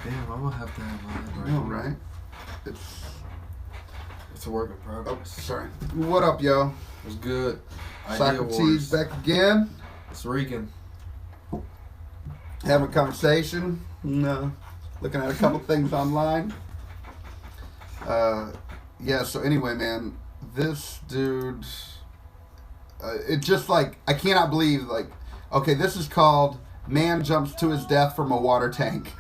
Damn, I'm gonna have to have mine right. No, right? It's a work in progress. Oh, sorry. What up, yo? What's good? Socrates back again. It's Rican. Having a conversation. Looking at a couple things online. Yeah, so anyway, man, this dude, it just like, I cannot believe, like, okay, this is called Man Jumps to His Death from a Water Tank.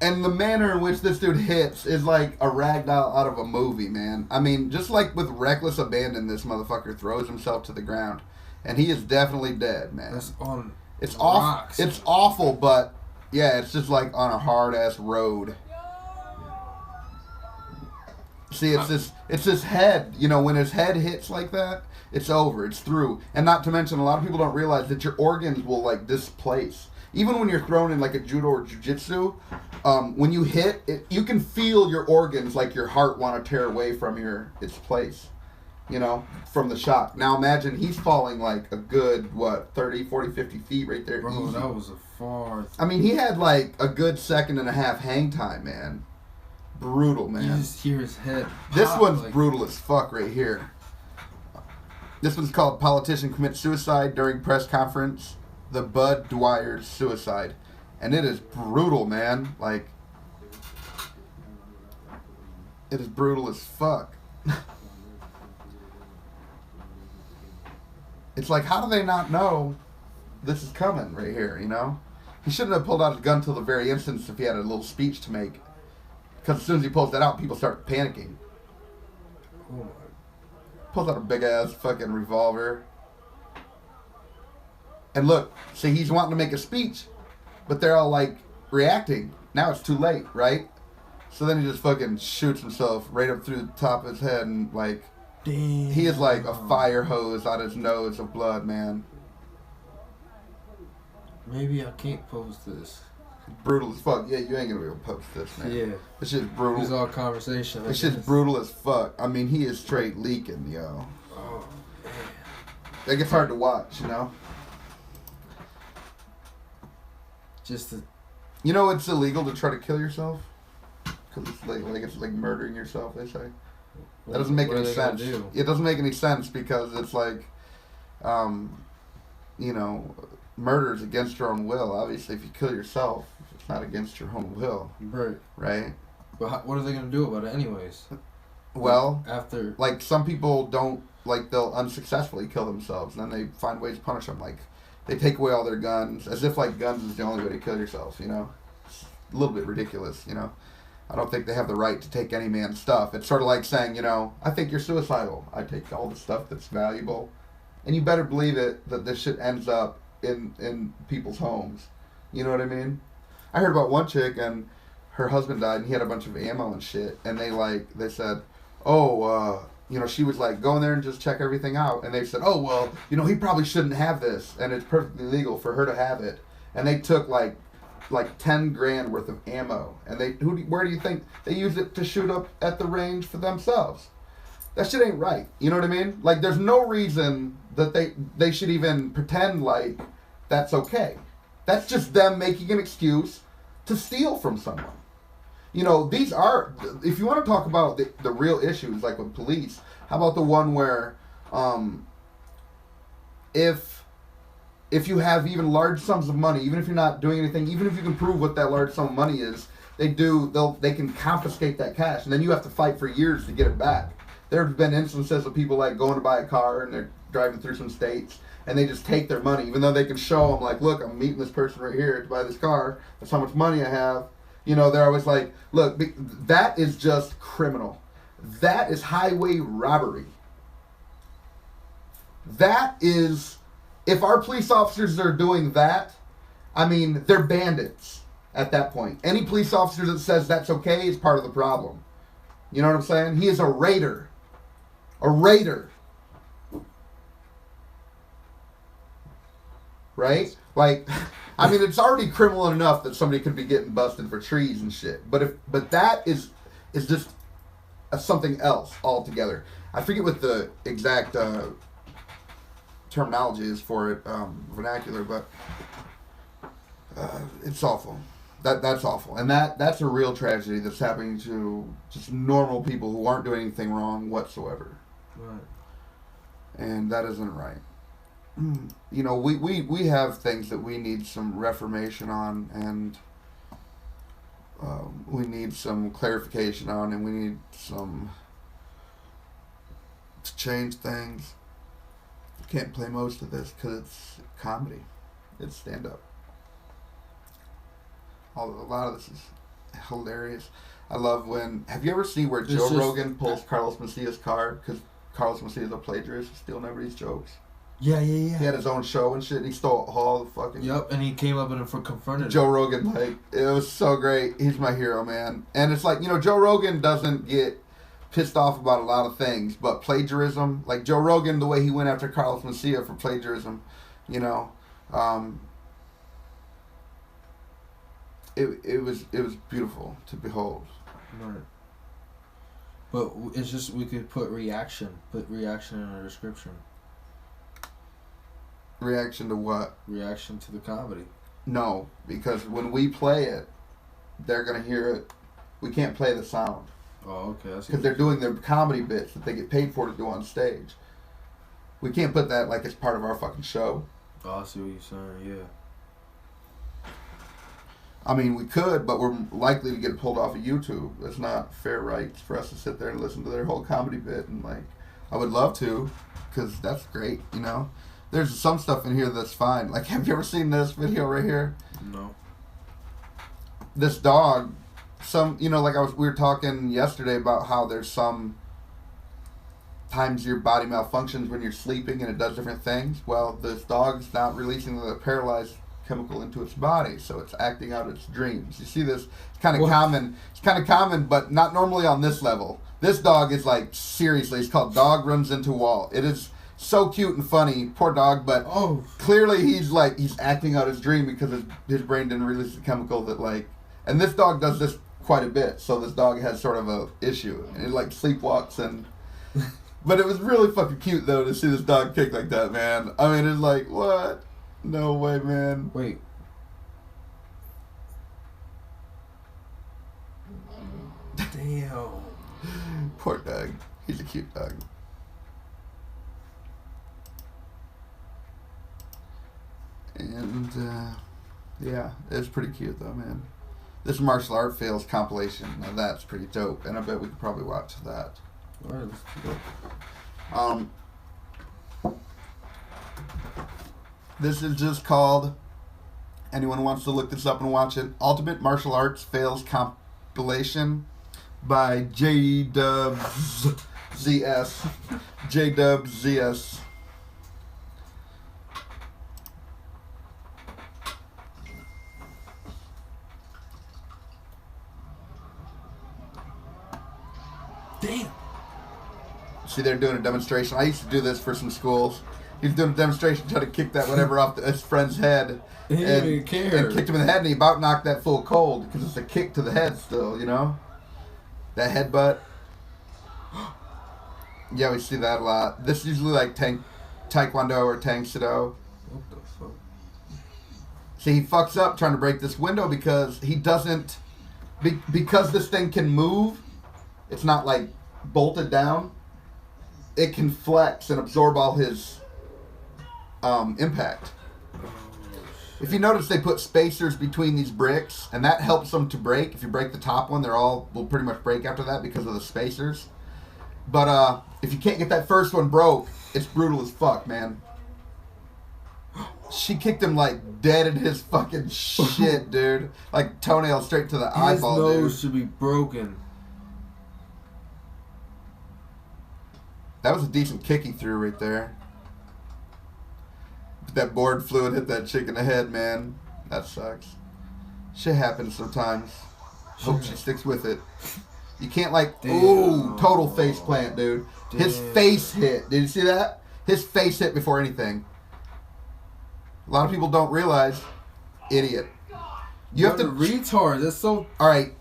And the manner in which this dude hits is like a ragdoll out of a movie, man. I mean, just like with reckless abandon, this motherfucker throws himself to the ground. And he is definitely dead, man. That's on it's rocks. It's awful, but yeah, it's just like on a hard-ass road. See, it's his head. You know, when his head hits like that, it's over. It's through. And not to mention, a lot of people don't realize that your organs will, like, displace. Even when you're thrown in, like, a judo or jiu-jitsu, when you hit, you can feel your organs, like your heart, want to tear away from its place, you know, from the shock. Now imagine he's falling, like, a good, 30, 40, 50 feet right there. Bro, easy. That was a far... I mean, he had, like, a good second and a half hang time, man. Brutal, man. You just hear his head pop, This one's like... brutal as fuck right here. This one's called Politician Commits Suicide During Press Conference. The Bud Dwyer's Suicide. And it is brutal, man. Like, it is brutal as fuck. It's like, how do they not know this is coming right here, you know? He shouldn't have pulled out his gun till the very instant if he had a little speech to make. Because as soon as he pulls that out, people start panicking. Oh my. Pulls out a big-ass fucking revolver. And look, see, he's wanting to make a speech, but they're all, like, reacting. Now it's too late, right? So then he just fucking shoots himself right up through the top of his head and, like... Damn. He is like a fire hose out his nose of blood, man. Maybe I can't post this. Brutal as fuck. Yeah, you ain't gonna be able to post this, man. Yeah. This shit's brutal. It's all conversation. This shit's brutal as fuck. I mean, he is straight leaking, yo. Oh, man. It gets hard to watch, you know? Just to... You know it's illegal to try to kill yourself? Because it's like murdering yourself, they say. That doesn't make any sense. It doesn't make any sense because it's like, you know, murder is against your own will. Obviously, if you kill yourself, it's not against your own will. Right. Right? But what are they going to do about it anyways? Well, after... Like, some people don't, like, they'll unsuccessfully kill themselves, and then they find ways to punish them. Like, they take away all their guns, as if, like, guns is the only way to kill yourself, you know? It's a little bit ridiculous, you know? I don't think they have the right to take any man's stuff. It's sort of like saying, you know, I think you're suicidal. I take all the stuff that's valuable. And you better believe it that this shit ends up in people's homes. You know what I mean? I heard about one chick and her husband died and he had a bunch of ammo and shit. And they said, you know, she was like, go in there and just check everything out. And they said, oh, well, you know, he probably shouldn't have this. And it's perfectly legal for her to have it. And they took like 10 grand worth of ammo, and where do you think they use it to shoot up at the range for themselves? That shit ain't right. You know what I mean? Like, there's no reason that they should even pretend like that's okay. That's just them making an excuse to steal from someone. You know, these are, if you want to talk about the real issues, like with police, how about the one where if you have even large sums of money, even if you're not doing anything, even if you can prove what that large sum of money is, they can confiscate that cash, and then you have to fight for years to get it back. There have been instances of people like going to buy a car and they're driving through some states and they just take their money, even though they can show them like, look, I'm meeting this person right here to buy this car. That's how much money I have. You know, they're always like, look, that is just criminal. That is highway robbery. That is... If our police officers are doing that, I mean, they're bandits at that point. Any police officer that says that's okay is part of the problem. You know what I'm saying? He is a raider. A raider. Right? Like, I mean, it's already criminal enough that somebody could be getting busted for trees and shit. But that is just something else altogether. I forget what the exact... terminology is for it, vernacular, but it's awful. That's awful, and that's a real tragedy that's happening to just normal people who aren't doing anything wrong whatsoever. Right. And that isn't right. You know, we have things that we need some reformation on, and we need some clarification on, and we need some to change things. Can't play most of this because it's comedy. It's stand-up. A lot of this is hilarious. I love when... Have you ever seen where Joe Rogan pulls Carlos Mencia's card? Because Carlos Mencia's a plagiarist, stealing everybody's jokes. Yeah. He had his own show and shit, and he stole all the fucking... Yep, and he came up and confronted Joe Rogan, like, it was so great. He's my hero, man. And it's like, you know, Joe Rogan doesn't get pissed off about a lot of things, but plagiarism, like Joe Rogan, the way he went after Carlos Mencia for plagiarism, you know, it was beautiful to behold. Right. But it's just, we could put reaction in our description. Reaction to what? Reaction to the comedy. No, because when we play it, they're gonna hear it. We can't play the sound. Oh, okay. Because they're doing their comedy bits that they get paid for to do on stage. We can't put that like it's part of our fucking show. Oh, I see what you're saying, yeah. I mean, we could, but we're likely to get pulled off of YouTube. It's not fair rights for us to sit there and listen to their whole comedy bit. And, like, I would love to, because that's great, you know? There's some stuff in here that's fine. Like, have you ever seen this video right here? No. This dog, you know, like we were talking yesterday about how there's some times your body malfunctions when you're sleeping and it does different things. Well, this dog's not releasing the paralyzed chemical into its body, so it's acting out its dreams. You see this? It's kind of common. It's kind of common, but not normally on this level. This dog is like, seriously, it's called Dog Runs Into Wall. It is so cute and funny, poor dog, but clearly he's acting out his dream because his brain didn't release the chemical that, like, and this dog does this quite a bit, so this dog has sort of a issue, and it like sleepwalks and but it was really fucking cute though to see this dog kick like that, man. I mean, it's like, what? No way, man. Wait. Damn. Poor dog. He's a cute dog. And, yeah, it's pretty cute though, man. This martial art fails compilation. Now that's pretty dope, and I bet we could probably watch that. Alright, let's do it. This is just called, anyone wants to look this up and watch it, Ultimate Martial Arts Fails Compilation by JWZS. JWZS. Damn. See, they're doing a demonstration. I used to do this for some schools. He was doing a demonstration trying to kick that whatever off his friend's head. He didn't even care. And kicked him in the head, and he about knocked that fool cold because it's a kick to the head still, you know? That headbutt. Yeah, we see that a lot. This is usually like Taekwondo or Tang Soo. What the fuck? See, he fucks up trying to break this window because he doesn't... Because this thing can move, it's not like bolted down. It can flex and absorb all his impact. If you notice, they put spacers between these bricks, and that helps them to break. If you break the top one, will pretty much break after that because of the spacers. But if you can't get that first one broke, it's brutal as fuck, man. She kicked him like dead in his fucking shit, dude. Like toenail straight to the eyeball, dude. His nose should be broken. That was a decent kick he threw right there. But that board flew and hit that chick in the head, man. That sucks. Shit happens sometimes. Hope she sticks with it. You can't like, damn. Ooh, total face plant, dude. Damn. His face hit. Did you see that? His face hit before anything. A lot of people don't realize. Idiot. You have to retard. That's so. All right.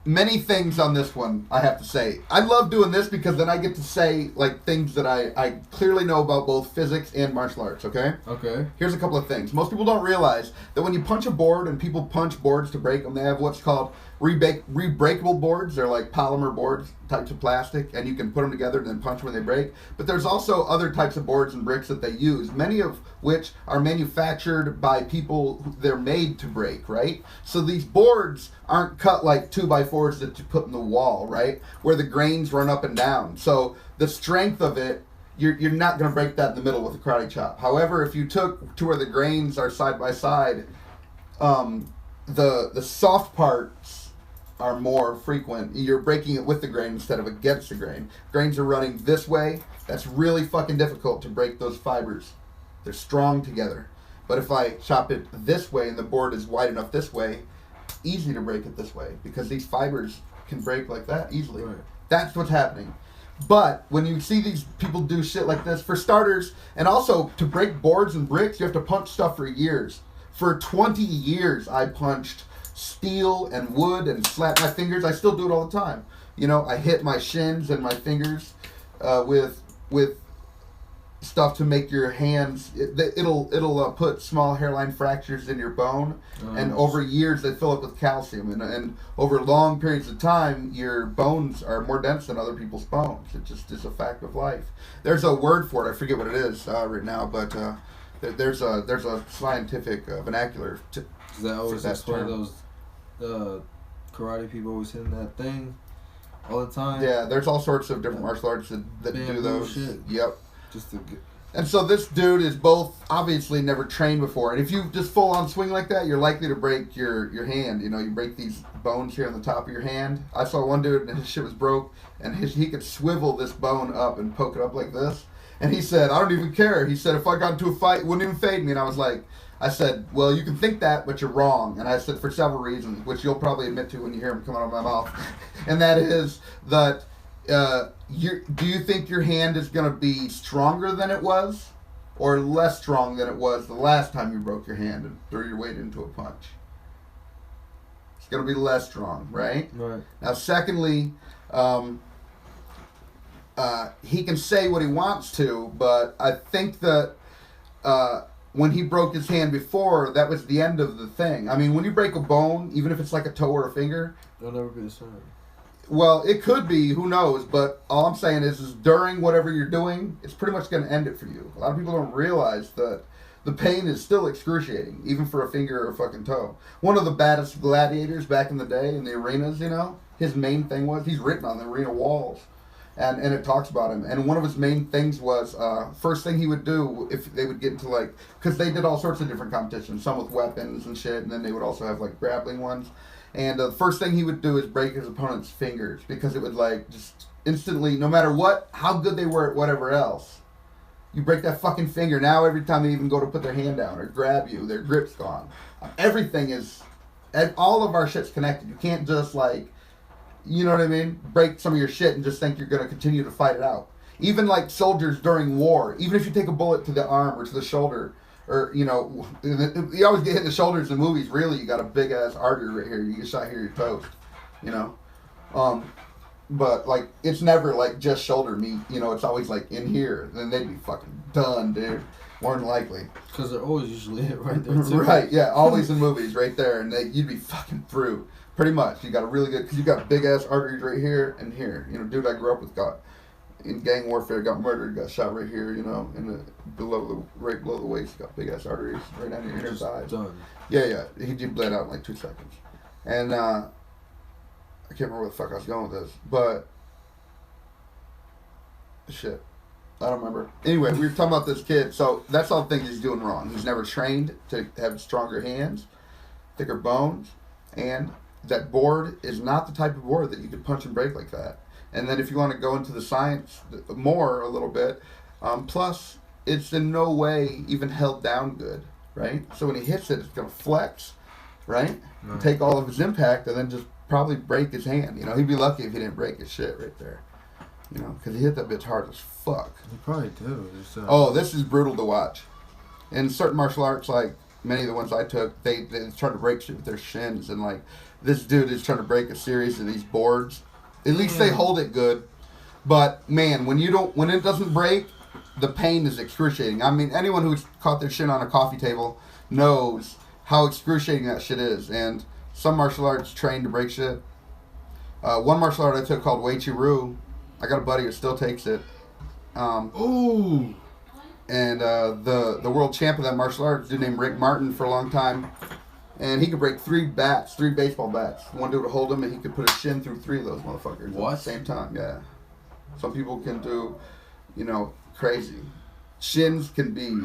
many things on this one, I have to say. I love doing this because then I get to say, like, things that I clearly know about both physics and martial arts, okay? Okay. Here's a couple of things. Most people don't realize that when you punch a board, and people punch boards to break them, they have what's called rebreakable boards. They're like polymer boards, types of plastic, and you can put them together and then punch when they break. But there's also other types of boards and bricks that they use, many of which are manufactured by people they're made to break, right? So these boards aren't cut like 2x4s that you put in the wall, right? Where the grains run up and down. So the strength of it, you're not going to break that in the middle with a karate chop. However, if you took to where the grains are side by side, the soft parts are more frequent. You're breaking it with the grain instead of against the grain. Grains are running this way. That's really fucking difficult to break those fibers. They're strong together. But if I chop it this way and the board is wide enough this way, easy to break it this way because these fibers can break like that easily. Right. That's what's happening. But when you see these people do shit like this, for starters, and also to break boards and bricks, you have to punch stuff for years. For 20 years, I punched steel and wood and slapped my fingers. I still do it all the time. You know, I hit my shins and my fingers with stuff to make your hands. It'll put small hairline fractures in your bone, and over years they fill up with calcium. And over long periods of time, your bones are more dense than other people's bones. It just is a fact of life. There's a word for it. I forget what it is right now, but there's a scientific vernacular. Is that always explain those karate people always hitting that thing all the time? Yeah, there's all sorts of different martial arts that do those. Shit. Yep. Just to get. And so this dude is both obviously never trained before, and if you just full on swing like that, you're likely to break your hand. You know, you break these bones here on the top of your hand. I saw one dude and his shit was broke, and he could swivel this bone up and poke it up like this. And he said, I don't even care. He said, if I got into a fight, it wouldn't even fade me. And I said, well, you can think that, but you're wrong. And I said, for several reasons, which you'll probably admit to when you hear them coming out of my mouth. And that is that, do you think your hand is going to be stronger than it was? Or less strong than it was the last time you broke your hand and threw your weight into a punch? It's going to be less strong, right? Right. Now, secondly, he can say what he wants to, but I think that when he broke his hand before, that was the end of the thing. I mean, when you break a bone, even if it's like a toe or a finger, it'll never be the same. Well, it could be, who knows, but all I'm saying is during whatever you're doing, it's pretty much going to end it for you. A lot of people don't realize that the pain is still excruciating, even for a finger or a fucking toe. One of the baddest gladiators back in the day in the arenas, you know, his main thing was, he's written on the arena walls. And it talks about him. And one of his main things was, first thing he would do if they would get into like, because they did all sorts of different competitions, some with weapons and shit, and then they would also have like grappling ones. And the first thing he would do is break his opponent's fingers, because it would like just instantly, no matter what, how good they were at whatever else, you break that fucking finger. Now every time they even go to put their hand down or grab you, their grip's gone. Everything is, all of our shit's connected. You can't just like, you know what I mean, break some of your shit and just think you're going to continue to fight it out. Even like soldiers during war, even if you take a bullet to the arm or to the shoulder, or, you know, you always get hit in the shoulders in movies. Really, you got a big ass artery right here. You get shot here, you're toast, you know. But like, it's never like just shoulder meat, you know. It's always like in here. Then they'd be fucking done, dude. More than likely. Because they're always usually hit right there too. Right, yeah, always in movies, right there, and you'd be fucking through. Pretty much. You got a really good, because you got big ass arteries right here and here. You know, dude I grew up with got in gang warfare, got murdered, got shot right here, you know, and right below the waist, got big ass arteries right down your inner thigh. Done. Yeah, he bled out in like 2 seconds. And I can't remember where the fuck I was going with this, but shit, I don't remember. Anyway, we were talking about this kid, so that's all the things he's doing wrong. He's never trained to have stronger hands, thicker bones, and that board is not the type of board that you could punch and break like that. And then if you want to go into the science more a little bit, plus it's in no way even held down good, right? So when he hits it, it's going to flex, right? And take all of his impact and then just probably break his hand. You know, he'd be lucky if he didn't break his shit right there. You know, because he hit that bitch hard as fuck. He probably do. Oh, this is brutal to watch. In certain martial arts, like many of the ones I took, they trying to break shit with their shins, and like this dude is trying to break a series of these boards. At least they hold it good, but man, when it doesn't break, the pain is excruciating. I mean, anyone who's caught their shin on a coffee table knows how excruciating that shit is. And some martial arts train to break shit. One martial art I took called Wei Chi Ru. I got a buddy who still takes it. Ooh. And the world champ of that martial art, a dude named Rick Martin, for a long time. And he could break 3 baseball bats. One dude would hold him, and he could put his shin through 3 of those motherfuckers what? at the same time. Yeah. Some people can do, crazy. Shins can be...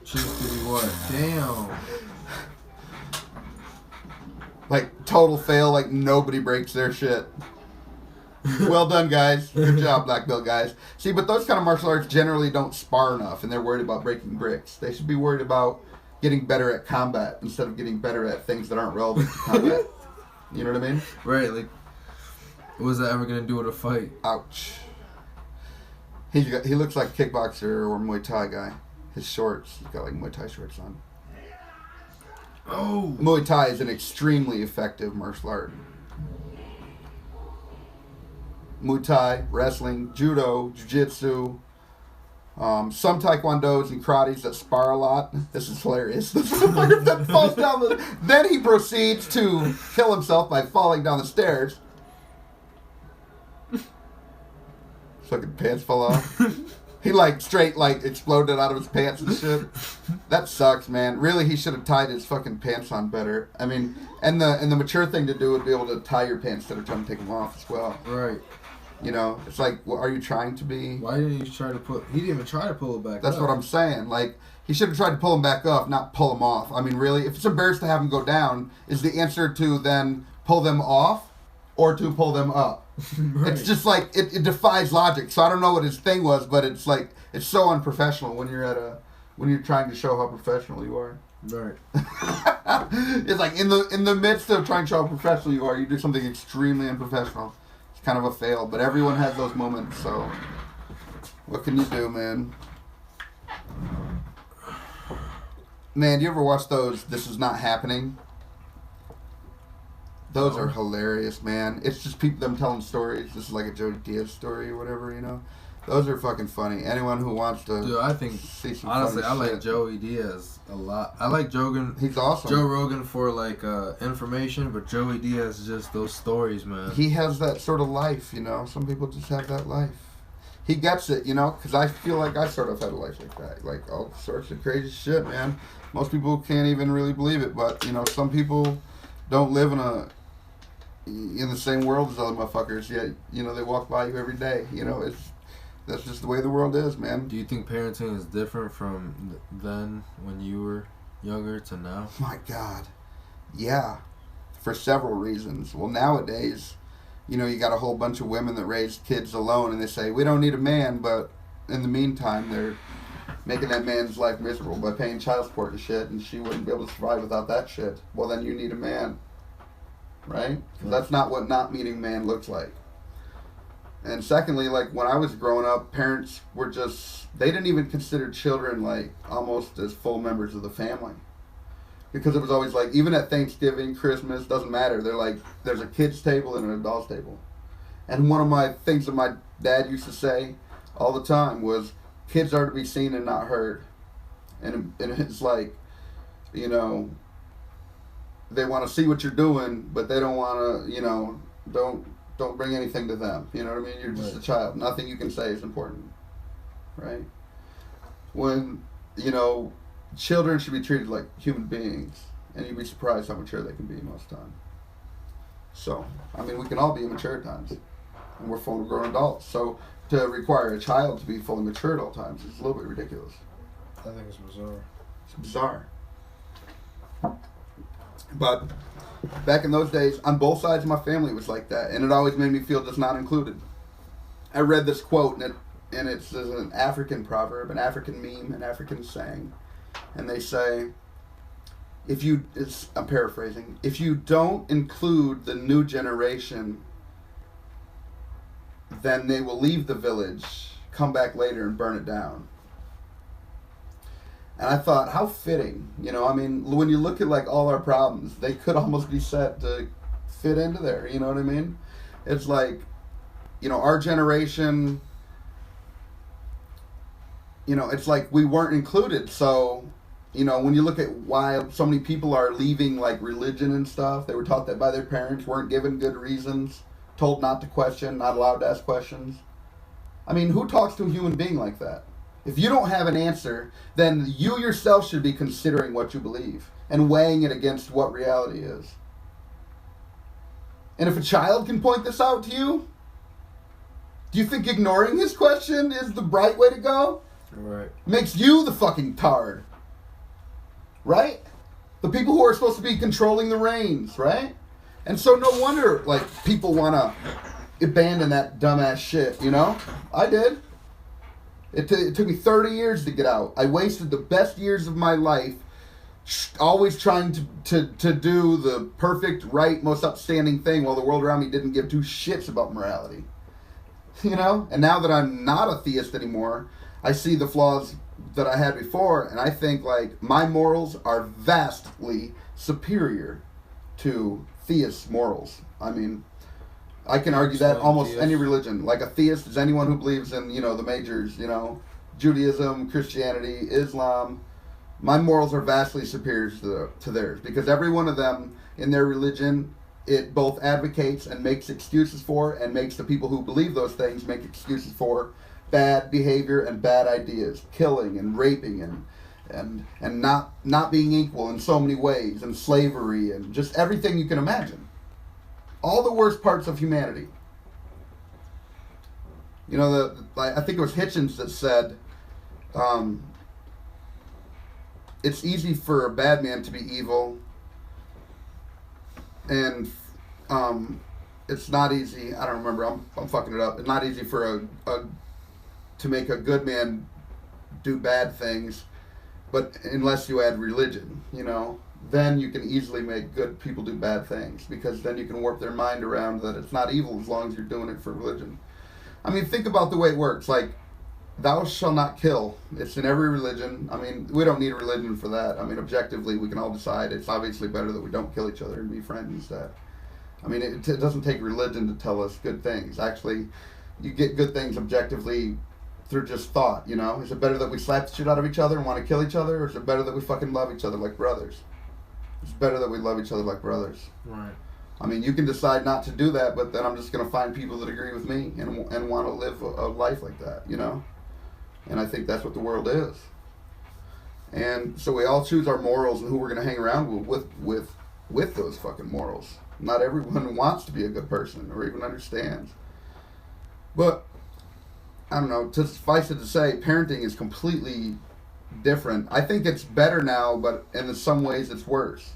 Shins can be what? Damn. Like, total fail, like nobody breaks their shit. Well done, guys. Good job, black belt guys. See, but those kind of martial arts generally don't spar enough, and they're worried about breaking bricks. They should be worried about getting better at combat instead of getting better at things that aren't relevant to combat. You know what I mean? Right, like, what is that ever going to do with a fight? Ouch. He looks like a kickboxer or Muay Thai guy. His shorts, he's got like Muay Thai shorts on. Oh! Muay Thai is an extremely effective martial art. Muay Thai, wrestling, judo, jiu-jitsu, some taekwondos and karates that spar a lot. This is hilarious. This motherfucker that falls down then he proceeds to kill himself by falling down the stairs. Fucking pants fell off. He straight exploded out of his pants and shit. That sucks, man. Really, he should have tied his fucking pants on better. I mean, and the mature thing to do would be able to tie your pants instead of trying to take them off as well. Right. It's like, well, are you trying to be? Why didn't he try to he didn't even try to pull it back That's up. what I'm saying. Like, he should have tried to pull him back up, not pull him off. I mean, really, if it's embarrassed to have him go down, is the answer to then pull them off or to pull them up? Right. It's just like, it defies logic. So I don't know what his thing was, but it's like, it's so unprofessional when you're trying to show how professional you are. Right. It's like, in the midst of trying to show how professional you are, you do something extremely unprofessional. Kind of a fail, but everyone has those moments, so what can you do, man? Man, do you ever watch those This Is Not Happening? Those are hilarious, man. It's just them telling stories. This is like a Joey Diaz story or whatever, Those are fucking funny. Anyone who wants to I think, see some honestly, I like shit. Joey Diaz a lot. I like Jogan. He's awesome. Joe Rogan for information, but Joey Diaz is just those stories, man. He has that sort of life, Some people just have that life. He gets it, because I feel like I sort of had a life like that. Like all sorts of crazy shit, man. Most people can't even really believe it, but, some people don't live in the same world as other motherfuckers, yet, they walk by you every day. That's just the way the world is, man. Do you think parenting is different from then when you were younger to now? My God. Yeah. For several reasons. Well, nowadays, you got a whole bunch of women that raise kids alone and they say, we don't need a man, but in the meantime, they're making that man's life miserable by paying child support and shit, and she wouldn't be able to survive without that shit. Well, then you need a man. Right? Because that's not what not meeting a man looks like. And secondly, when I was growing up, parents were they didn't even consider children, almost as full members of the family. Because it was always even at Thanksgiving, Christmas, doesn't matter. They're there's a kid's table and an adult's table. And one of my things that my dad used to say all the time was, kids are to be seen and not heard. And it's they want to see what you're doing, but they don't want to, don't bring anything to them. You know what I mean? You're just a child. Nothing you can say is important. Right? When, children should be treated like human beings, and you'd be surprised how mature they can be most of the time. So, I mean, we can all be immature at times, and we're full grown adults. So, to require a child to be fully mature at all times is a little bit ridiculous. I think it's bizarre. It's bizarre. But back in those days, on both sides of my family, it was like that, and it always made me feel just not included. I read this quote, and it's an African proverb, an African meme, an African saying, and they say, I'm paraphrasing, if you don't include the new generation, then they will leave the village, come back later and burn it down. And I thought, how fitting, you know? I mean, when you look at like all our problems, they could almost be set to fit into there. You know what I mean? It's like, you know, our generation. You know, it's like we weren't included. So, you know, when you look at why so many people are leaving like religion and stuff, they were taught that by their parents, weren't given good reasons, told not to question, not allowed to ask questions. I mean, who talks to a human being like that? If you don't have an answer, then you yourself should be considering what you believe and weighing it against what reality is. And if a child can point this out to you, do you think ignoring his question is the bright way to go? Right. Makes you the fucking tard. Right? The people who are supposed to be controlling the reins, right? And so no wonder, like, people want to abandon that dumbass shit, you know? I did. It took me 30 years to get out. I wasted the best years of my life always trying to do the perfect, right, most upstanding thing while the world around me didn't give two shits about morality. You know? And now that I'm not a theist anymore, I see the flaws that I had before, and I think, like, my morals are vastly superior to theist morals. I mean, I can argue that almost any religion. Like, a theist is anyone who believes in, you know, the majors, you know, Judaism, Christianity, Islam. My morals are vastly superior to theirs, because every one of them in their religion, it both advocates and makes excuses for, and makes the people who believe those things make excuses for bad behavior and bad ideas, killing and raping and not being equal in so many ways, and slavery and just everything you can imagine. All the worst parts of humanity. You know, I think it was Hitchens that said, it's easy for a bad man to be evil, and it's not easy. I don't remember. I'm fucking it up. It's not easy for to make a good man do bad things, but unless you add religion, you know, then you can easily make good people do bad things, because then you can warp their mind around that it's not evil as long as you're doing it for religion. I mean, think about the way it works. Like, thou shalt not kill. It's in every religion. I mean, we don't need a religion for that. I mean, objectively, we can all decide it's obviously better that we don't kill each other and be friends instead. I mean, it doesn't take religion to tell us good things. Actually, you get good things objectively through just thought, you know? Is it better that we slap the shit out of each other and want to kill each other, or is it better that we fucking love each other like brothers? It's better that we love each other like brothers. Right. I mean, you can decide not to do that, but then I'm just going to find people that agree with me and want to live a life like that, you know? And I think that's what the world is. And so we all choose our morals and who we're going to hang around with those fucking morals. Not everyone wants to be a good person or even understands. But I don't know, to suffice it to say, parenting is completely different. I think it's better now, but in some ways it's worse.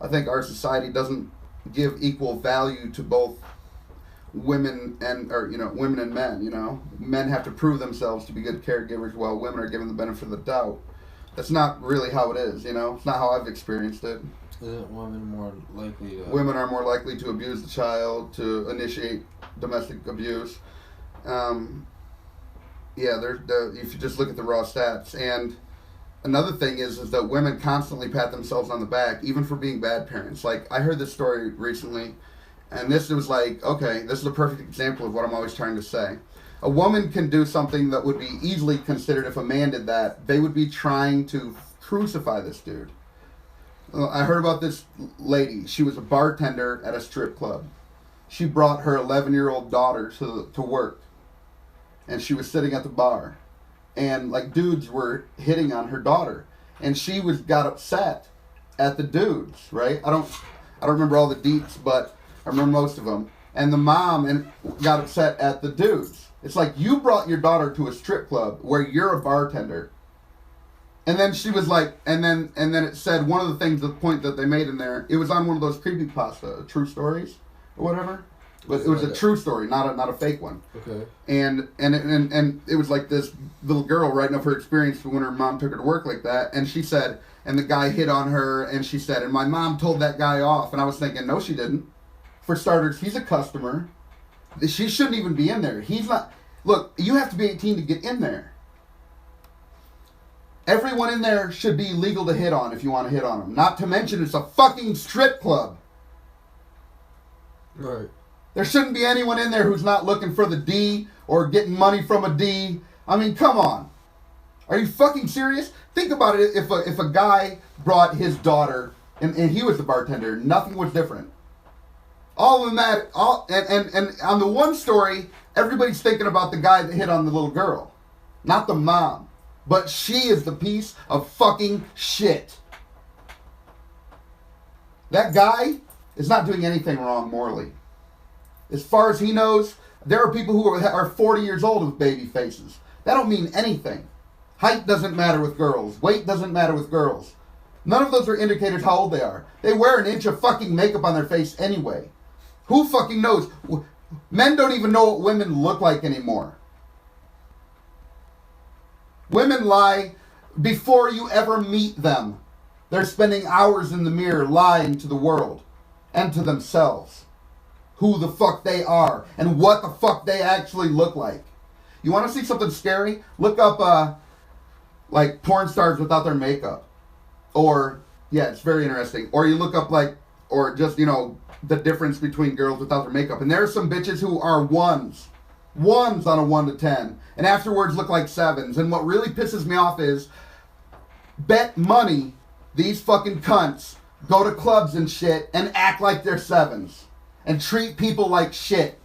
I think our society doesn't give equal value to both women and men, you know. Men have to prove themselves to be good caregivers while women are given the benefit of the doubt. That's not really how it is, you know. It's not how I've experienced it. Isn't women more likely to... Women are more likely to abuse the child, to initiate domestic abuse. If you just look at the raw stats. And another thing is that women constantly pat themselves on the back, even for being bad parents. Like, I heard this story recently, and this was like, okay, this is a perfect example of what I'm always trying to say. A woman can do something that would be easily considered, if a man did that, they would be trying to crucify this dude. I heard about this lady. She was a bartender at a strip club. She brought her 11-year-old daughter to work. And she was sitting at the bar, and like dudes were hitting on her daughter, and she got upset at the dudes, right? I don't remember all the deets, but I remember most of them. And the mom got upset at the dudes. It's like, you brought your daughter to a strip club where you're a bartender. And then she was like, and then it said, one of the things, the point that they made in there, it was on one of those creepypasta true stories or whatever. But it was a true story, not a fake one. Okay. And it was like this little girl writing up her experience when her mom took her to work like that. And she said, and the guy hit on her, and she said, and my mom told that guy off. And I was thinking, no, she didn't. For starters, he's a customer. She shouldn't even be in there. He's not. Look, you have to be 18 to get in there. Everyone in there should be legal to hit on if you want to hit on them. Not to mention it's a fucking strip club. Right. There shouldn't be anyone in there who's not looking for the D or getting money from a D. I mean, come on. Are you fucking serious? Think about it. If a guy brought his daughter and he was the bartender, nothing was different. All of that, and on the one story, everybody's thinking about the guy that hit on the little girl, not the mom. But she is the piece of fucking shit. That guy is not doing anything wrong morally. As far as he knows, there are people who are 40 years old with baby faces. That don't mean anything. Height doesn't matter with girls. Weight doesn't matter with girls. None of those are indicators how old they are. They wear an inch of fucking makeup on their face anyway. Who fucking knows? Men don't even know what women look like anymore. Women lie before you ever meet them. They're spending hours in the mirror lying to the world and to themselves. Who the fuck they are and what the fuck they actually look like. You want to see something scary? Look up like porn stars without their makeup. Or, yeah, it's very interesting. Or you look up like, or just, you know, the difference between girls without their makeup. And there are some bitches who are ones on a 1 to 10, and afterwards look like 7s. And what really pisses me off is, bet money these fucking cunts go to clubs and shit and act like they're 7s and treat people like shit.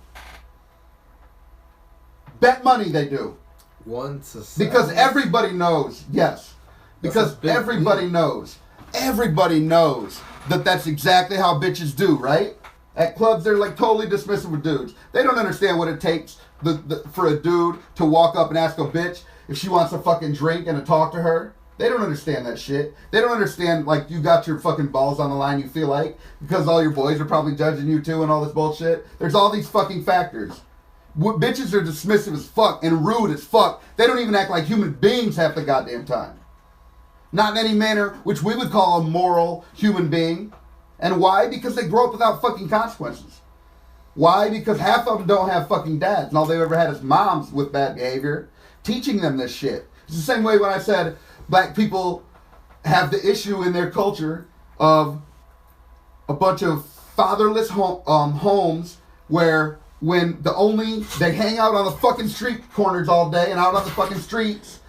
Bet money they do. 1 to 7. Because everybody knows, yes. Because everybody knows. Everybody knows that that's exactly how bitches do, right? At clubs, they're like totally dismissive of dudes. They don't understand what it takes for a dude to walk up and ask a bitch if she wants a fucking drink and to talk to her. They don't understand that shit. They don't understand, like, you got your fucking balls on the line, you feel like, because all your boys are probably judging you too and all this bullshit. There's all these fucking factors. Bitches are dismissive as fuck and rude as fuck. They don't even act like human beings half the goddamn time. Not in any manner which we would call a moral human being. And why? Because they grow up without fucking consequences. Why? Because half of them don't have fucking dads, and all they've ever had is moms with bad behavior teaching them this shit. It's the same way when I said black people have the issue in their culture of a bunch of fatherless homes where they hang out on the fucking street corners all day and out on the fucking streets,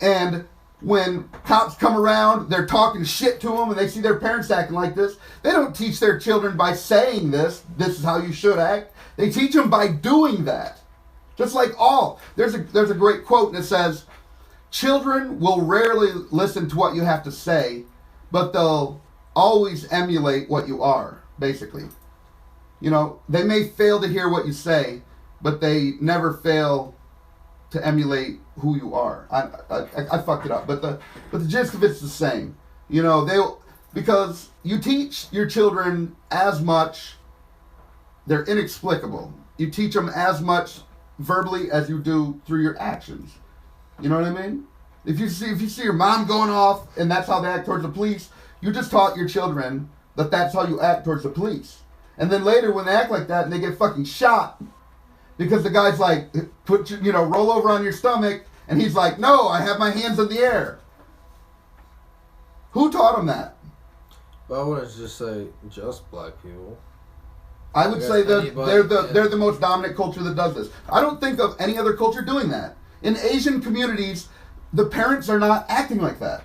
and when cops come around, they're talking shit to them and they see their parents acting like this. They don't teach their children by saying this is how you should act. They teach them by doing that. Just like there's a great quote and it says, children will rarely listen to what you have to say, but they'll always emulate what you are, basically. You know, they may fail to hear what you say, but they never fail to emulate who you are. I fucked it up, but the gist of it's the same. You know, because you teach your children as much. They're inexplicable. You teach them as much verbally as you do through your actions. You know what I mean? If you see your mom going off and that's how they act towards the police, you just taught your children that that's how you act towards the police. And then later when they act like that and they get fucking shot, because the guy's like, roll over on your stomach, and he's like, no, I have my hands in the air. Who taught him that? Well, I wouldn't just say just black people. I would say that they're the most dominant culture that does this. I don't think of any other culture doing that. In Asian communities, the parents are not acting like that.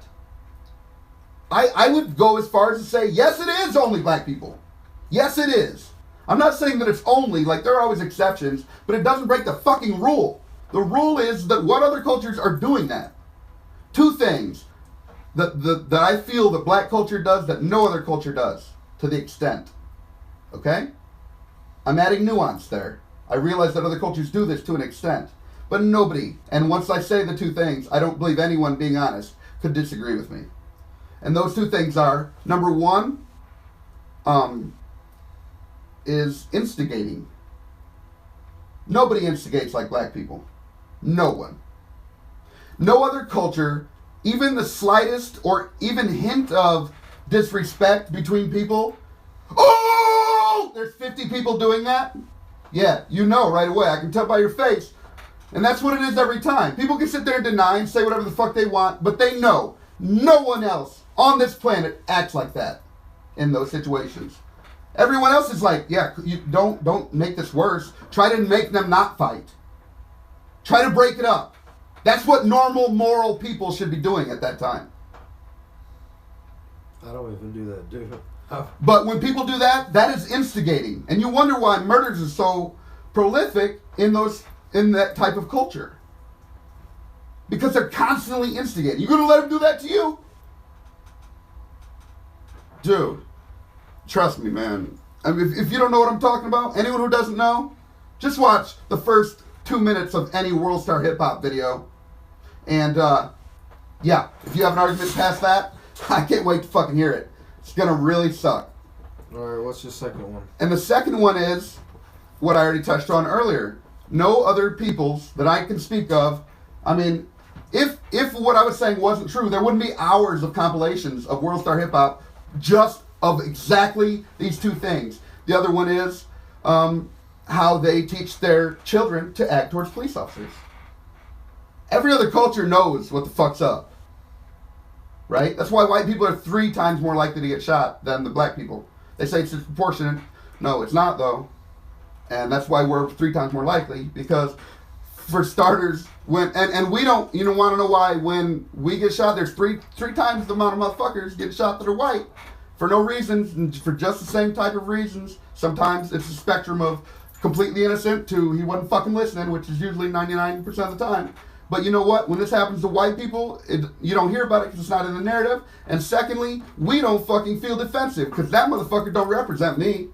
I would go as far as to say, yes, it is only black people. Yes, it is. I'm not saying that it's only, like there are always exceptions, but it doesn't break the fucking rule. The rule is that what other cultures are doing that. Two things that I feel that black culture does that no other culture does, to the extent. Okay? I'm adding nuance there. I realize that other cultures do this to an extent, but nobody, and once I say the two things, I don't believe anyone, being honest, could disagree with me. And those two things are, number one, is instigating. Nobody instigates like black people. No one. No other culture, even the slightest or even hint of disrespect between people. Oh! There's 50 people doing that? Yeah, you know right away. I can tell by your face. And that's what it is every time. People can sit there and deny and say whatever the fuck they want, but they know no one else on this planet acts like that in those situations. Everyone else is like, yeah, you don't make this worse. Try to make them not fight. Try to break it up. That's what normal, moral people should be doing at that time. I don't even do that, dude. But when people do that, that is instigating. And you wonder why murders are so prolific in that type of culture. Because they're constantly instigating. You gonna let them do that to you? Dude, trust me, man. I mean, if you don't know what I'm talking about, anyone who doesn't know, just watch the first 2 minutes of any World Star Hip Hop video. And, yeah, if you have an argument past that, I can't wait to fucking hear it. It's gonna really suck. Alright, what's your second one? And the second one is what I already touched on earlier. No other peoples that I can speak of. I mean, if what I was saying wasn't true, there wouldn't be hours of compilations of World Star Hip Hop just of exactly these two things. The other one is how they teach their children to act towards police officers. Every other culture knows what the fuck's up. Right? That's why white people are 3 times more likely to get shot than the black people. They say it's disproportionate. No, it's not, though. And that's why we're 3 times more likely, because for starters, and we don't, you don't want to know why when we get shot, there's three times the amount of motherfuckers get shot that are white for no reasons, and for just the same type of reasons. Sometimes it's a spectrum of completely innocent to he wasn't fucking listening, which is usually 99% of the time. But you know what? When this happens to white people, you don't hear about it because it's not in the narrative. And secondly, we don't fucking feel defensive because that motherfucker don't represent me.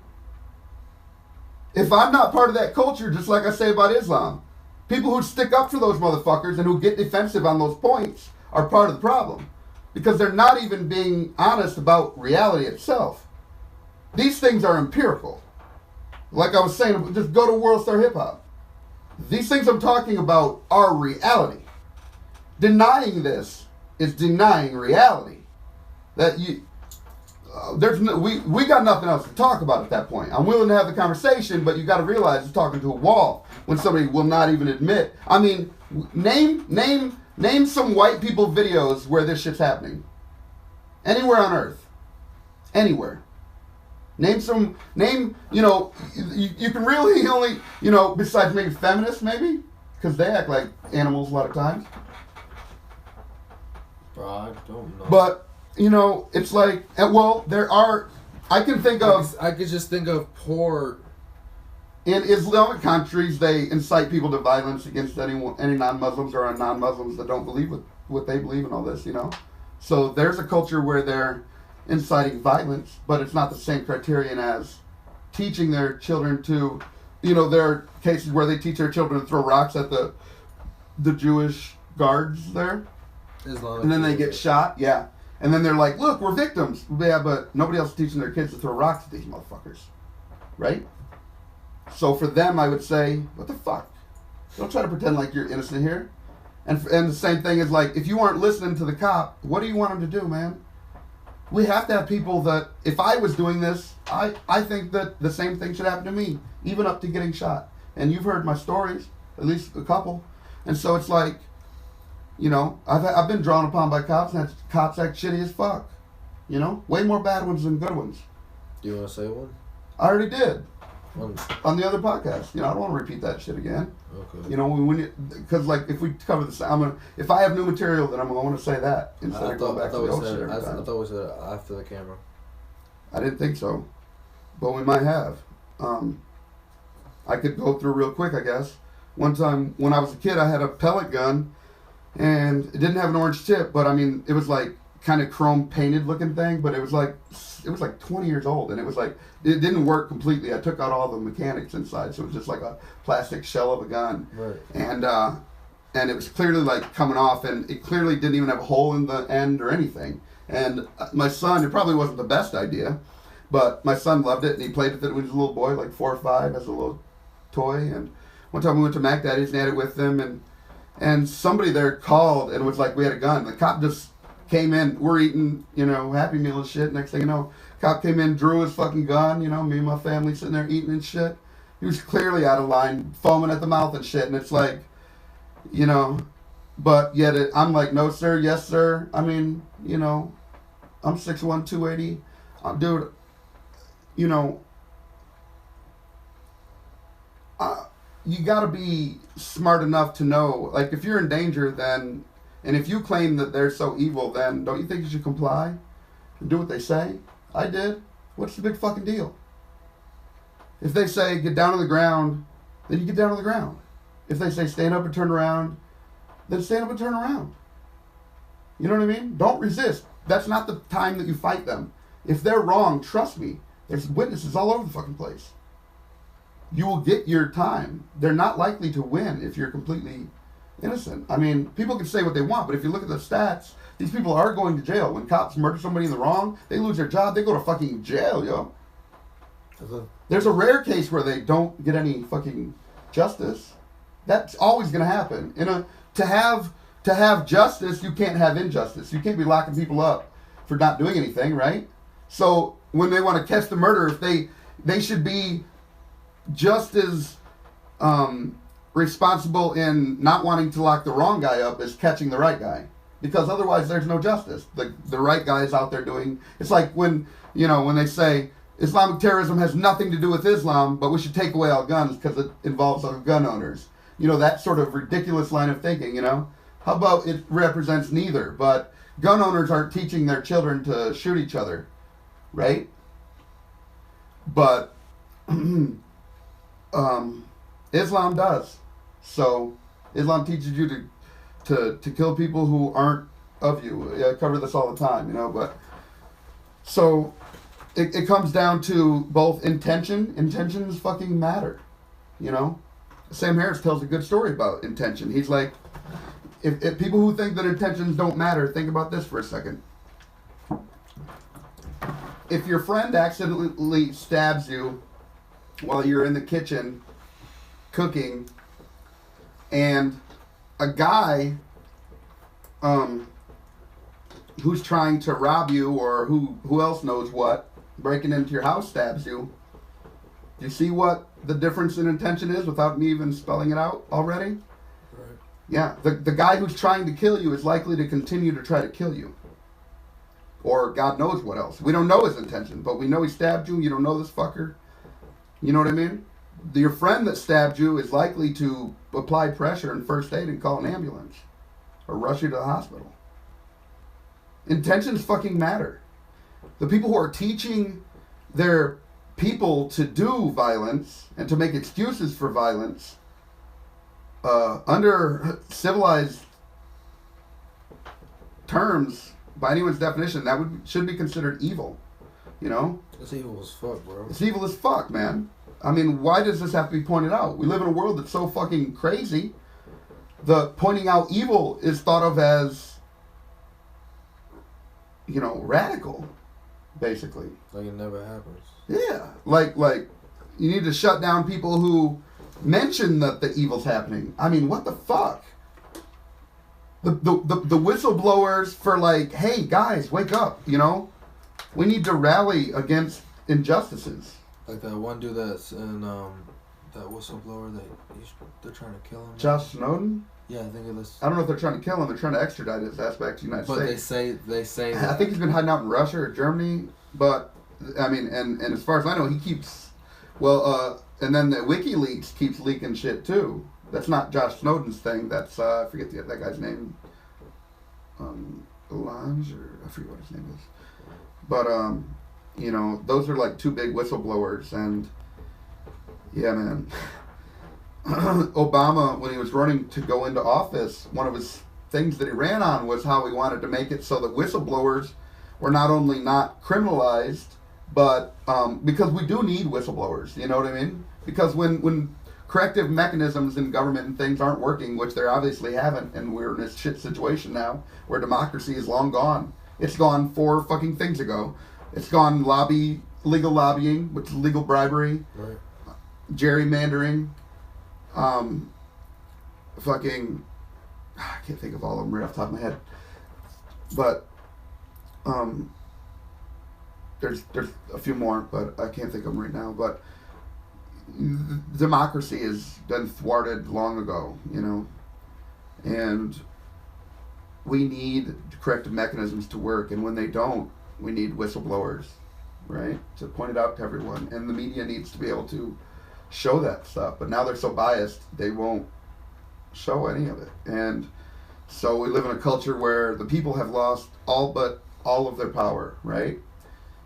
If I'm not part of that culture, just like I say about Islam, people who stick up for those motherfuckers and who get defensive on those points are part of the problem. Because they're not even being honest about reality itself. These things are empirical. Like I was saying, just go to World Star Hip Hop. These things I'm talking about are reality. Denying this is denying reality. That you, we got nothing else to talk about at that point. I'm willing to have the conversation, but you got to realize you're talking to a wall when somebody will not even admit. I mean, name some white people videos where this shit's happening. Anywhere on earth, anywhere. Name, you know, you can really only, you know, besides maybe feminists, maybe, because they act like animals a lot of times. Bro, I don't know. But, you know, it's like, well, there are, I can think of... I could just think of poor... In Islamic countries, they incite people to violence against any non-Muslims or non-Muslims that don't believe what they believe and all this, you know. So there's a culture where they're inciting violence, but it's not the same criterion as teaching their children to, you know, there are cases where they teach their children to throw rocks at the Jewish guards there. Islamic and then they get shot, yeah. And then they're like, look, we're victims. Yeah, but nobody else is teaching their kids to throw rocks at these motherfuckers. Right? So for them, I would say, what the fuck? Don't try to pretend like you're innocent here. And the same thing is like, if you aren't listening to the cop, what do you want him to do, man? We have to have people that, if I was doing this, I think that the same thing should happen to me, even up to getting shot. And you've heard my stories, at least a couple. And so it's like, you know, I've been drawn upon by cops, and cops act shitty as fuck. You know, way more bad ones than good ones. Do you want to say one? I already did. One. On the other podcast. You know, I don't want to repeat that shit again. Okay. You know, because like if we cover this, if I have new material, then I want to say that instead of going back to the old shit every time. I thought we said it after the camera. I didn't think so, but we might have. I could go through real quick, I guess. One time when I was a kid, I had a pellet gun, and it didn't have an orange tip, but I mean, it was like kind of chrome painted looking thing, but it was like 20 years old, and it was like, it didn't work completely. I took out all the mechanics inside, so it was just like a plastic shell of a gun. Right. And it was clearly like coming off, and it clearly didn't even have a hole in the end or anything. And my son, it probably wasn't the best idea, but my son loved it, and he played with it when he was a little boy, like 4 or 5, as a little toy. And one time we went to Mac Daddy's and had it with them, and somebody there called and was like, we had a gun. The cop just came in, we're eating, you know, Happy Meal and shit. Next thing you know, cop came in, drew his fucking gun, you know, me and my family sitting there eating and shit. He was clearly out of line, foaming at the mouth and shit. And it's like, You know, but yet I'm like, no sir, yes sir. I mean, you know, I'm 6'1", 280. Dude, you know, you got to be smart enough to know, like, if you're in danger, then, and if you claim that they're so evil, then don't you think you should comply and do what they say? I did. What's the big fucking deal? If they say get down on the ground, then you get down on the ground. If they say stand up and turn around, then stand up and turn around. You know what I mean? Don't resist. That's not the time that you fight them. If they're wrong, trust me, there's witnesses all over the fucking place. You will get your time. They're not likely to win if you're completely innocent. I mean, people can say what they want, but if you look at the stats, these people are going to jail. When cops murder somebody in the wrong, they lose their job, they go to fucking jail, yo. There's a rare case where they don't get any fucking justice. That's always going to happen. To have justice, you can't have injustice. You can't be locking people up for not doing anything, right? So when they want to catch the murderer, if they should be just as responsible in not wanting to lock the wrong guy up as catching the right guy, because otherwise there's no justice. The right guy is out there doing. It's like when they say Islamic terrorism has nothing to do with Islam, but we should take away all guns because it involves other gun owners. That sort of ridiculous line of thinking. How about it represents neither? But gun owners aren't teaching their children to shoot each other, right? But Islam does. So Islam teaches you to kill people who aren't of you. I cover this all the time, but so it comes down to both intention. Intentions fucking matter, Sam Harris tells a good story about intention. He's like, if people who think that intentions don't matter, think about this for a second. If your friend accidentally stabs you while you're in the kitchen cooking, and a guy who's trying to rob you, or who else knows what, breaking into your house, stabs you, do you see what the difference in intention is without me even spelling it out already? Right. Yeah, the guy who's trying to kill you is likely to continue to try to kill you. Or God knows what else. We don't know his intention, but we know he stabbed you. You don't know this fucker. You know what I mean? Your friend that stabbed you is likely to apply pressure and first aid and call an ambulance. Or rush you to the hospital. Intentions fucking matter. The people who are teaching their people to do violence and to make excuses for violence, under civilized terms, by anyone's definition, that should be considered evil. It's evil as fuck, bro. It's evil as fuck, man. I mean, why does this have to be pointed out? We live in a world that's so fucking crazy. The pointing out evil is thought of as, radical, basically. Like it never happens. Yeah, like you need to shut down people who mention that the evil's happening. I mean, what the fuck? The whistleblowers for like, hey guys, wake up, we need to rally against injustices. Like that one dude that's in that whistleblower they're trying to kill him. Josh Snowden? Yeah, I think it is. I don't know if they're trying to kill him. They're trying to extradite his ass back to the United States. But they say I think he's been hiding out in Russia or Germany. But I mean, and as far as I know, he keeps and then the WikiLeaks keeps leaking shit too. That's not Josh Snowden's thing. That's I forget that guy's name. Lange, or I forget what his name is. But those are like two big whistleblowers, and yeah, man. Obama, when he was running to go into office, one of his things that he ran on was how he wanted to make it so that whistleblowers were not only not criminalized, but because we do need whistleblowers, you know what I mean? Because when corrective mechanisms in government and things aren't working, which they obviously haven't, and we're in this shit situation now where democracy is long gone. It's gone 4 fucking things ago. It's gone legal lobbying, which is legal bribery, right. Gerrymandering, fucking, I can't think of all of them right off the top of my head, but there's a few more, but I can't think of them right now. But democracy has been thwarted long ago, And we need corrective mechanisms to work, and when they don't, we need whistleblowers, right, to point it out to everyone. And the media needs to be able to show that stuff, but now they're so biased, they won't show any of it. And so we live in a culture where the people have lost all of their power, right?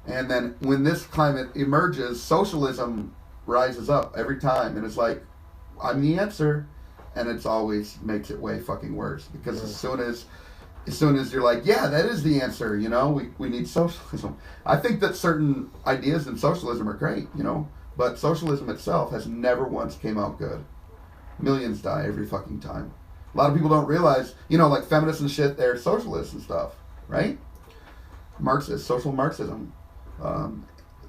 And then when this climate emerges, socialism rises up every time, and it's like, I'm the answer, and it's always makes it way fucking worse, because as soon as you're like, yeah, that is the answer, you know, we need socialism. I think that certain ideas in socialism are great, you know, but socialism itself has never once came out good. Millions die every fucking time. A lot of people don't realize, you know, like feminists and shit, they're socialists and stuff, right? Marxist, social Marxism.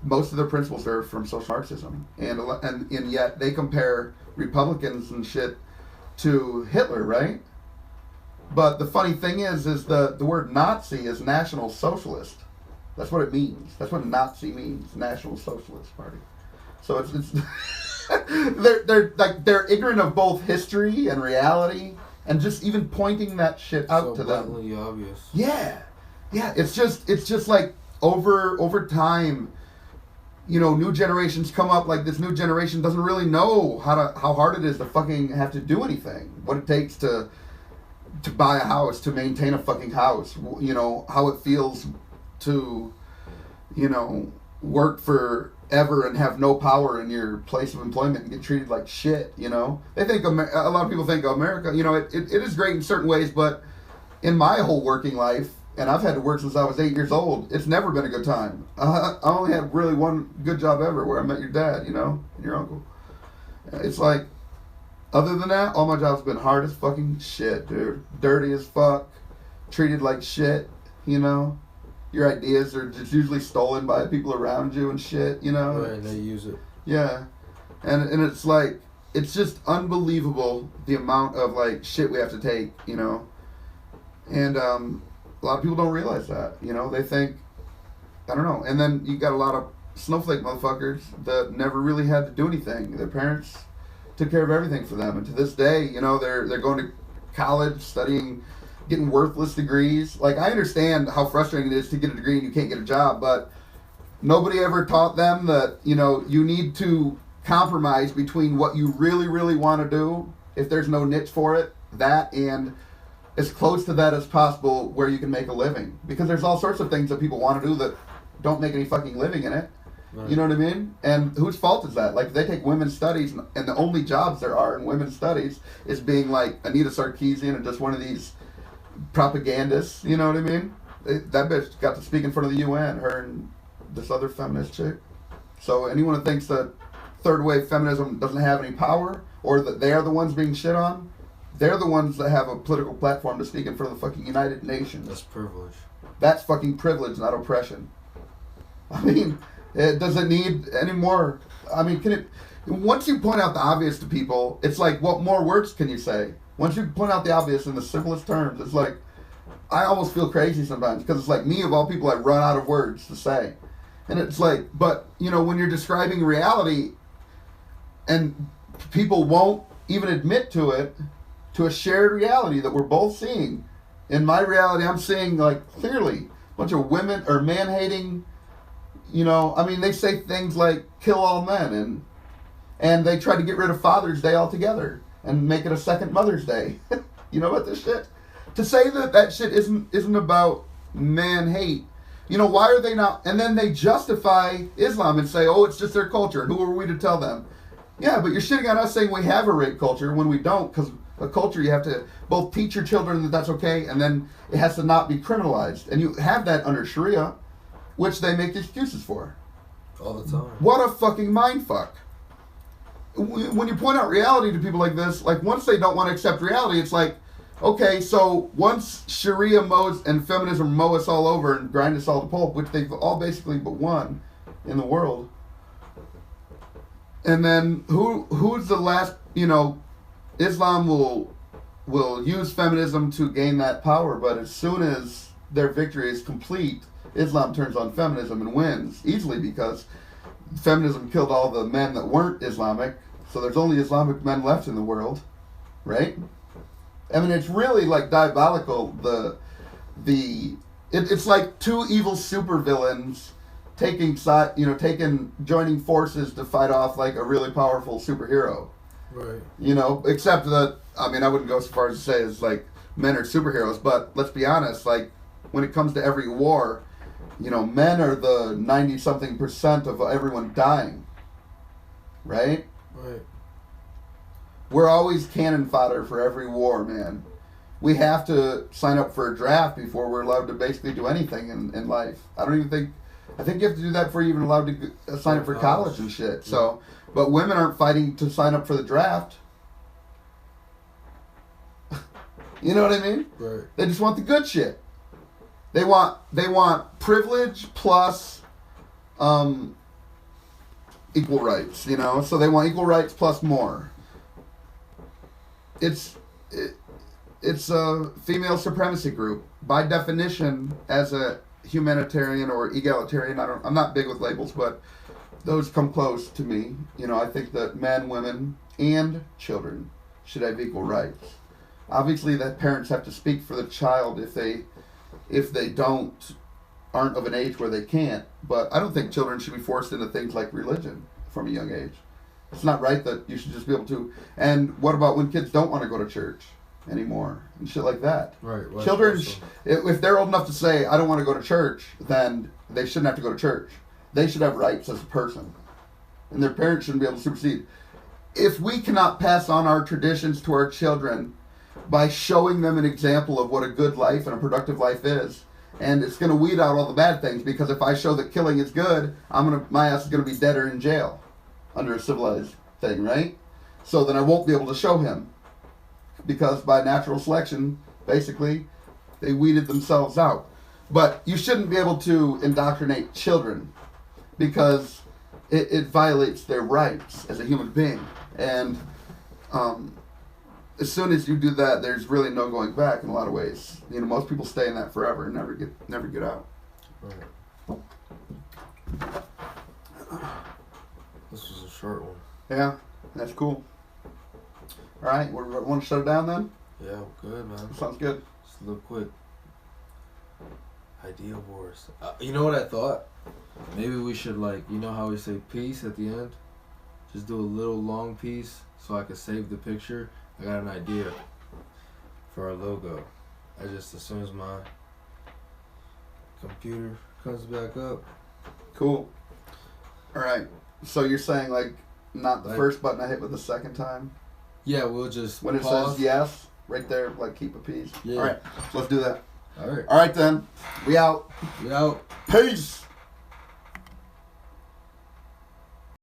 Most of their principles are from social Marxism, and yet they compare Republicans and shit to Hitler, right? But the funny thing is the word Nazi is National Socialist. That's what it means. That's what Nazi means, National Socialist Party. So it's they're ignorant of both history and reality, and just even pointing that shit out to them. So blatantly obvious. Yeah. It's just like over time, you know, new generations come up. Like this new generation doesn't really know how hard it is to fucking have to do anything. What it takes to buy a house, to maintain a fucking house. You know, how it feels to, you know, work forever and have no power in your place of employment and get treated like shit, you know. They think, a lot of people think America, you know, it is great in certain ways, but in my whole working life, and I've had to work since I was 8 years old, it's never been a good time. I only had really one good job ever, where I met your dad, you know, and your uncle. It's like, other than that, all my jobs have been hard as fucking shit, dude. Dirty as fuck, treated like shit, you know. Your ideas are just usually stolen by people around you and shit, you know. Right, and they use it. Yeah. And it's like, it's just unbelievable the amount of like shit we have to take, you know. And a lot of people don't realize that, you know. They think, I don't know. And then you got a lot of snowflake motherfuckers that never really had to do anything. Their parents took care of everything for them, and to this day, you know, they're going to college, studying, getting worthless degrees. Like, I understand how frustrating it is to get a degree and you can't get a job, but nobody ever taught them that, you know, you need to compromise between what you really, really want to do, if there's no niche for it, that, and as close to that as possible where you can make a living. Because there's all sorts of things that people want to do that don't make any fucking living in it. Right. You know what I mean? And whose fault is that? Like, they take women's studies, and the only jobs there are in women's studies is being like Anita Sarkeesian and just one of these propagandists. You know what I mean? That bitch got to speak in front of the UN, her and this other feminist chick. So anyone who thinks that third wave feminism doesn't have any power, or that they are the ones being shit on, they're the ones that have a political platform to speak in front of the fucking United Nations. That's privilege. That's fucking privilege, not oppression. I mean, it doesn't need any more. I mean, can it? Once you point out the obvious to people, it's like, what more words can you say? Once you point out the obvious in the simplest terms, it's like, I almost feel crazy sometimes, because it's like, me of all people, I run out of words to say. And it's like, but, you know, when you're describing reality, and people won't even admit to it, to a shared reality that we're both seeing. In my reality, I'm seeing, like, clearly, a bunch of women or man-hating, you know, I mean, they say things like, kill all men, and they try to get rid of Father's Day altogether, and make it a second Mother's Day. You know about this shit? To say that shit isn't about man-hate, you know, why are they not, and then they justify Islam and say, oh, it's just their culture, and who are we to tell them? Yeah, but you're shitting on us saying we have a rape culture when we don't, because a culture, you have to both teach your children that that's okay, and then it has to not be criminalized. And you have that under Sharia, which they make excuses for. All the time. What a fucking mindfuck. When you point out reality to people like this, like, once they don't want to accept reality, it's like, okay, so once Sharia mows and feminism mow us all over and grind us all to pulp, which they've all basically but won in the world, and then who's the last, you know, Islam will use feminism to gain that power, but as soon as their victory is complete, Islam turns on feminism and wins easily, because feminism killed all the men that weren't Islamic, so there's only Islamic men left in the world, right? I mean, it's really like diabolical. It's like two evil supervillains joining forces to fight off like a really powerful superhero. Right. Except that, I mean, I wouldn't go so far as to say it's like men are superheroes, but let's be honest, like when it comes to every war, men are the 90-something% of everyone dying. Right? Right. We're always cannon fodder for every war, man. We have to sign up for a draft before we're allowed to basically do anything in life. I think you have to do that before you're even allowed to sign up for college and shit. Yeah. So, but women aren't fighting to sign up for the draft. You know what I mean? Right. They just want the good shit. They want privilege plus equal rights, So they want equal rights plus more. It's a female supremacy group. By definition, as a humanitarian or egalitarian, I'm not big with labels, but those come close to me. I think that men, women, and children should have equal rights. Obviously, the parents have to speak for the child if they aren't of an age where they can't. But I don't think children should be forced into things like religion from a young age. It's not right that you should just be able to. And what about when kids don't want to go to church anymore and shit like that? Right. Children, if they're old enough to say, I don't want to go to church, then they shouldn't have to go to church. They should have rights as a person. And their parents shouldn't be able to supersede. If we cannot pass on our traditions to our children by showing them an example of what a good life and a productive life is, and it's going to weed out all the bad things, because if I show that killing is good, my ass is going to be dead or in jail under a civilized thing, right? So then I won't be able to show him, because by natural selection, basically, they weeded themselves out. But you shouldn't be able to indoctrinate children, because it violates their rights as a human being. And as soon as you do that, there's really no going back in a lot of ways. Most people stay in that forever and never get out. Right. This was a short one. Yeah, that's cool. All right, we want to shut it down then? Yeah, good, man. Sounds good. Just a little quick. IdeaWars. You know what I thought? Maybe we should, how we say peace at the end? Just do a little long piece so I could save the picture. I got an idea for our logo. As soon as my computer comes back up. Cool. All right. So you're saying, not the first button I hit, but the second time? Yeah, we'll just when pause. It says yes, right there, keep a piece. Yeah. All right. So let's do that. All right. All right, then. We out. We out. Peace.